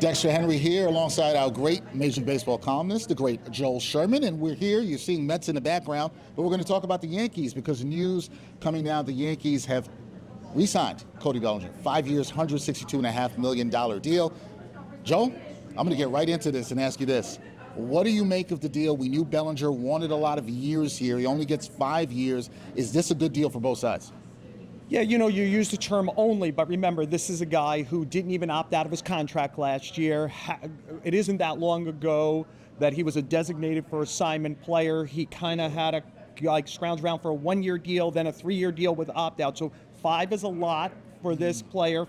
Dexter Henry here alongside our great Major League Baseball columnist, the great Joel Sherman, and we're here. You're seeing Mets in the background, but we're going to talk about the Yankees because news coming down, the Yankees have re-signed Cody Bellinger. 5 years, $162.5 million deal. Joel, I'm going to get right into this and ask you this. What do you make of the deal? We knew Bellinger wanted a lot of years here. He only gets 5 years. Is this a good deal for both sides? Yeah, you use the term only, but remember, this is a guy who didn't even opt out of his contract last year. It isn't that long ago that he was a designated for assignment player. He kind of had a scrounge around for a 1-year deal, then a 3-year deal with opt-out. So 5 is a lot for this player,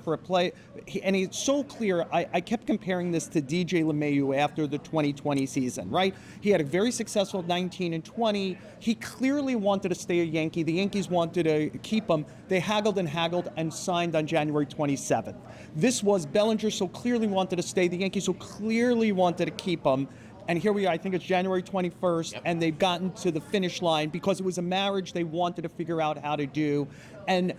and he's so clear. I kept comparing this to DJ LeMahieu after the 2020 season, right? He had a very successful 19 and 20. He clearly wanted to stay a Yankee. The Yankees wanted to keep him. They haggled and signed on January 27th. This was Bellinger so clearly wanted to stay. The Yankees so clearly wanted to keep him. And here we are, I think it's January 21st, and they've gotten to the finish line because it was a marriage they wanted to figure out how to do. And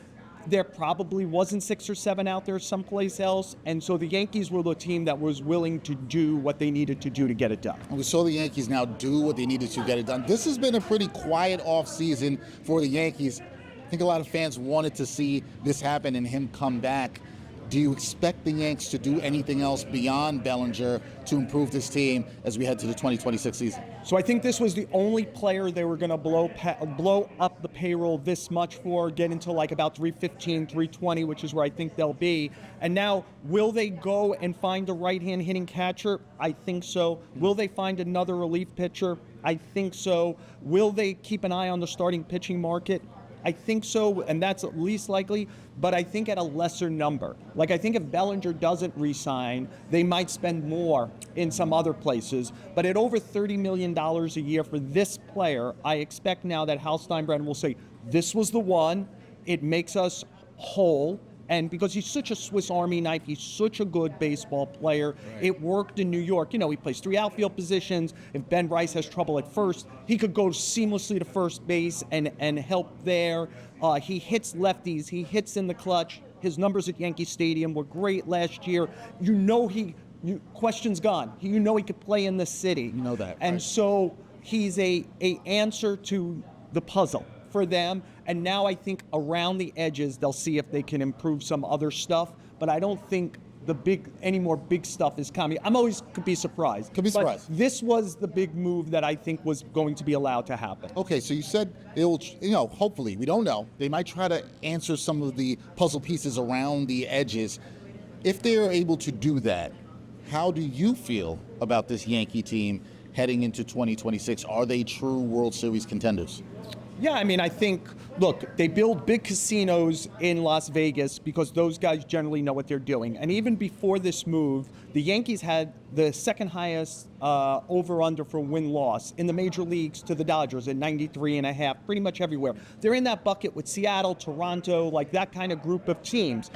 there probably wasn't 6 or 7 out there someplace else, and so the Yankees were the team that was willing to do what they needed to do to get it done. And we saw the Yankees now do what they needed to get it done. This has been a pretty quiet offseason for the Yankees. I think a lot of fans wanted to see this happen and him come back. Do you expect the Yanks to do anything else beyond Bellinger to improve this team as we head to the 2026 season? So I think this was the only player they were going to blow up the payroll this much for, get into like about 315, 320, which is where I think they'll be. And now, will they go and find a right-hand hitting catcher? I think so. Will they find another relief pitcher? I think so. Will they keep an eye on the starting pitching market? I think so, and that's at least likely, but I think at a lesser number. Like, I think if Bellinger doesn't re-sign, they might spend more in some other places, but at over $30 million a year for this player, I expect now that Hal Steinbrenner will say, this was the one, it makes us whole, and because he's such a Swiss Army knife, he's such a good baseball player. Right. It worked in New York. He plays 3 outfield positions. If Ben Rice has trouble at first, he could go seamlessly to first base and help there. He hits lefties. He hits in the clutch. His numbers at Yankee Stadium were great last year. Question's gone. He could play in the city. You know that. And right. So he's a answer to the puzzle for them, and now I think around the edges they'll see if they can improve some other stuff, but I don't think any more big stuff is coming. Could be surprised. But this was the big move that I think was going to be allowed to happen. Okay, so you said hopefully, we don't know, they might try to answer some of the puzzle pieces around the edges. If they're able to do that, how do you feel about this Yankee team heading into 2026? Are they true World Series contenders? Yeah, I think, look, they build big casinos in Las Vegas because those guys generally know what they're doing. And even before this move, the Yankees had the second highest over-under for win-loss in the major leagues to the Dodgers at 93.5, pretty much everywhere. They're in that bucket with Seattle, Toronto, like that kind of group of teams.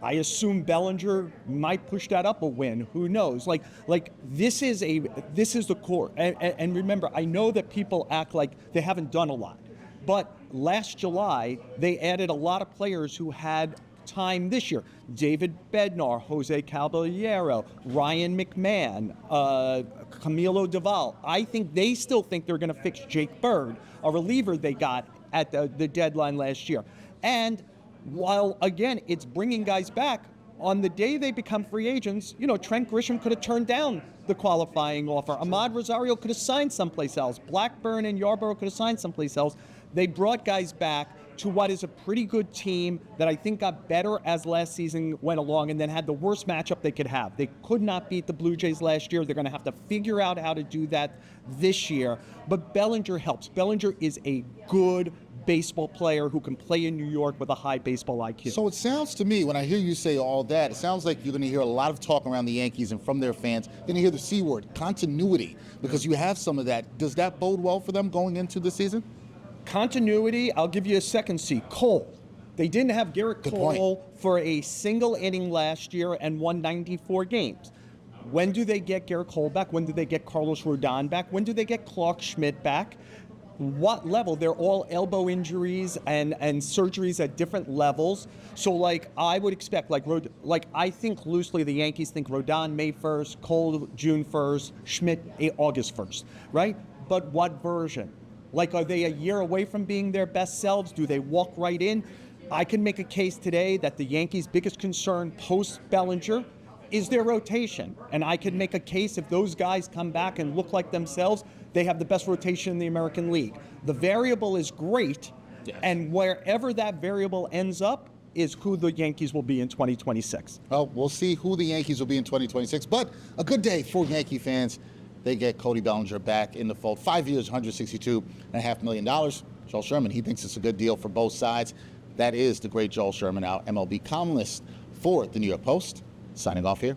I assume Bellinger might push that up a win. Who knows? Like this is the core. And remember, I know that people act like they haven't done a lot. But last July, they added a lot of players who had time this year. David Bednar, Jose Caballero, Ryan McMahon, Camilo Doval. I think they still think they're going to fix Jake Bird, a reliever they got at the deadline last year. And while, again, it's bringing guys back, on the day they become free agents, Trent Grisham could have turned down the qualifying offer. Ahmad Rosario could have signed someplace else. Blackburn and Yarborough could have signed someplace else. They brought guys back to what is a pretty good team that I think got better as last season went along and then had the worst matchup they could have. They could not beat the Blue Jays last year. They're going to have to figure out how to do that this year. But Bellinger helps. Bellinger is a good baseball player who can play in New York with a high baseball IQ. So it sounds to me, when I hear you say all that, it sounds like you're going to hear a lot of talk around the Yankees and from their fans. You're going to hear the C word, continuity, because you have some of that. Does that bode well for them going into the season? Continuity, I'll give you a second C. Cole. They didn't have Garrett Cole for a single inning last year and won 94 games. When do they get Garrett Cole back? When do they get Carlos Rodon back? When do they get Clark Schmidt back? what level. They're all elbow injuries and surgeries at different levels. So, like, I would expect, I think loosely the Yankees think Rodon May 1st, Cole June 1st, Schmidt August 1st, right? But what version? Like, are they a year away from being their best selves? Do they walk right in? I can make a case today that the Yankees' biggest concern post-Bellinger is their rotation. And I can make a case if those guys come back and look like themselves, they have the best rotation in the American League. The variable is great, yes. And wherever that variable ends up is who the Yankees will be in 2026. Well, we'll see who the Yankees will be in 2026, but a good day for Yankee fans. They get Cody Bellinger back in the fold. 5 years, $162.5 million. Joel Sherman, he thinks it's a good deal for both sides. That is the great Joel Sherman, our MLB columnist for the New York Post. Signing off here.